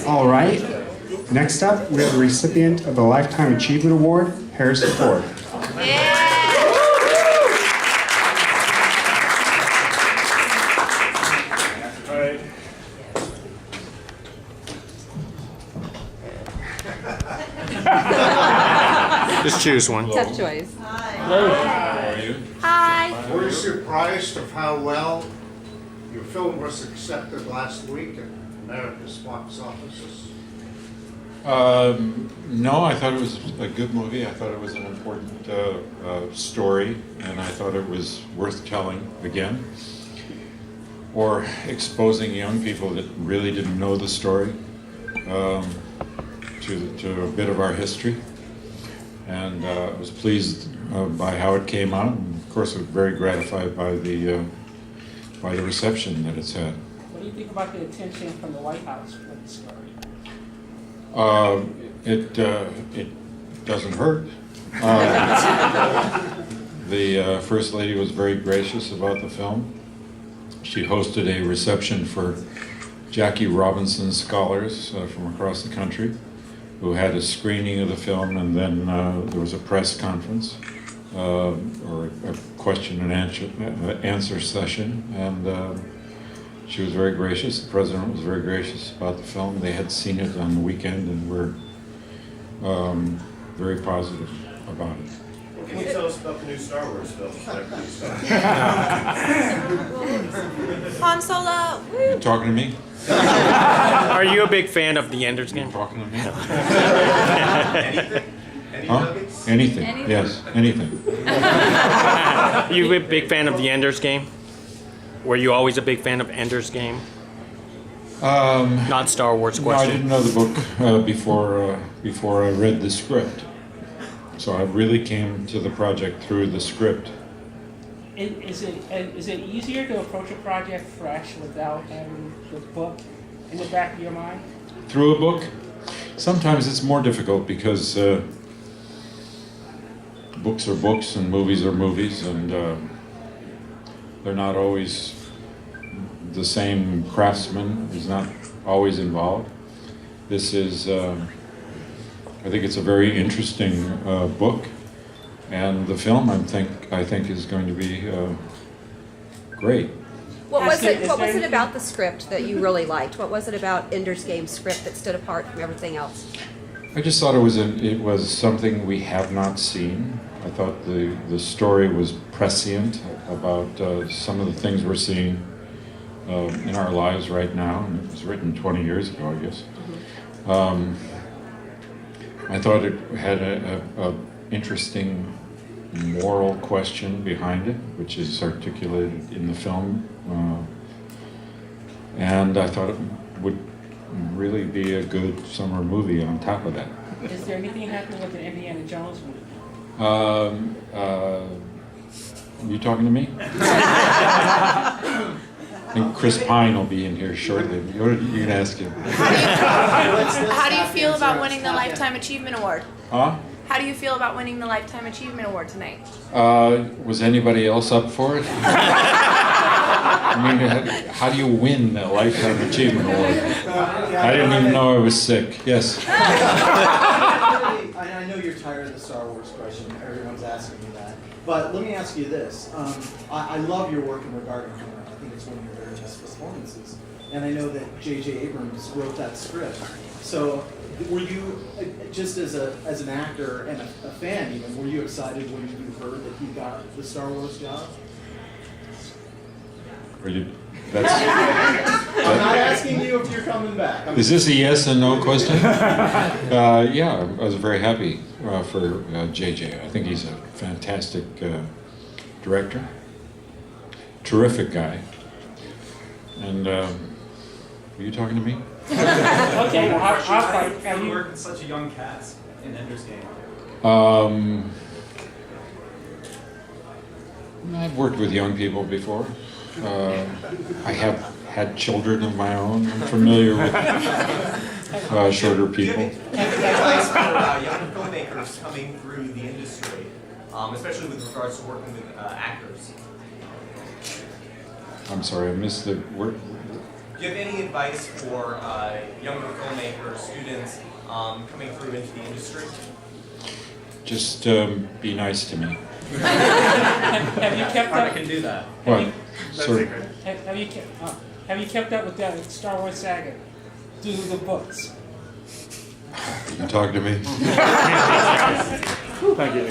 All right. Next up, we have the recipient of the Lifetime Achievement Award, Harrison Ford. Just choose one. Tough choice. Hi. Were you surprised of how well your film was accepted last week at America's box offices? No, I thought it was a good movie. I thought it was an important story, and I thought it was worth telling again, or exposing young people that really didn't know the story to a bit of our history. And I was pleased by how it came out, and of course I was very gratified by the reception that it's had. What do you think about the attention from the White House with the story? It doesn't hurt. The First Lady was very gracious about the film. She hosted a reception for Jackie Robinson scholars from across the country who had a screening of the film, and then there was a press conference or a question and answer session, and she was very gracious. The president was very gracious about the film. They had seen it on the weekend and were very positive about it. What can you tell us about the new Star Wars film? Han Solo. You talking to me? Are you a big fan of the Ender's You Game? talking to me? Anything? Any Huh? nuggets? Anything? Yes, anything. You a big fan of the Ender's Game? Were you always a big fan of Ender's Game? Not Star Wars No, I question. didn't know the book before I read the script. So I really came to the project through the script. Is it easier to approach a project fresh without having the book in the back of your mind? Through a book, sometimes it's more difficult because books are books and movies are movies, and they're not always, the same craftsman is not always involved. This is, I think it's a very interesting book, and the film I think is going to be great. What was Is it there about the script that you really liked? What was it about Ender's Game's script that stood apart from everything else? I just thought it was something we have not seen. I thought the story was prescient about some of the things we're seeing in our lives right now, and it was written 20 years ago, I guess. I thought it had a interesting moral question behind it, which is articulated in the film, and I thought it would really be a good summer movie on top of that. Is there anything happening with the Indiana Jones movie? You talking to me? I think Chris Pine will be in here shortly. You can ask him. How do you feel about winning the Lifetime Achievement Award? Huh? How do you feel about winning the Lifetime Achievement Award tonight? Was anybody else up for it? I mean, how do you win the Lifetime Achievement Award? I didn't even know I was sick. Yes. I know you're tired of the Star Wars question. Everyone's asking you that. But let me ask you this. I love your work in regarding Homer. I think it's one of your very best performances. And I know that J.J. Abrams wrote that script. So were you, just as an actor and a fan even, were you excited when you heard that he got the Star Wars job? Are you, I'm not asking you if you're coming back. is this a yes and no question? Yeah, I was very happy for JJ. I think he's a fantastic director, terrific guy. And were you talking to me? Okay, well, how How you you work with such a young cast in Ender's Game? I've worked with young people before. I have had children of my own. I'm familiar with shorter people. Advice for young filmmakers coming through the industry, especially with regards to working with actors? I'm sorry, I missed the word. Do you have any advice for younger filmmakers, students coming through into the industry? Just be nice to me. Have you kept up? do that. What? Sorry. Have you kept up with that Star Wars saga through the books? You talk to me? Thank you.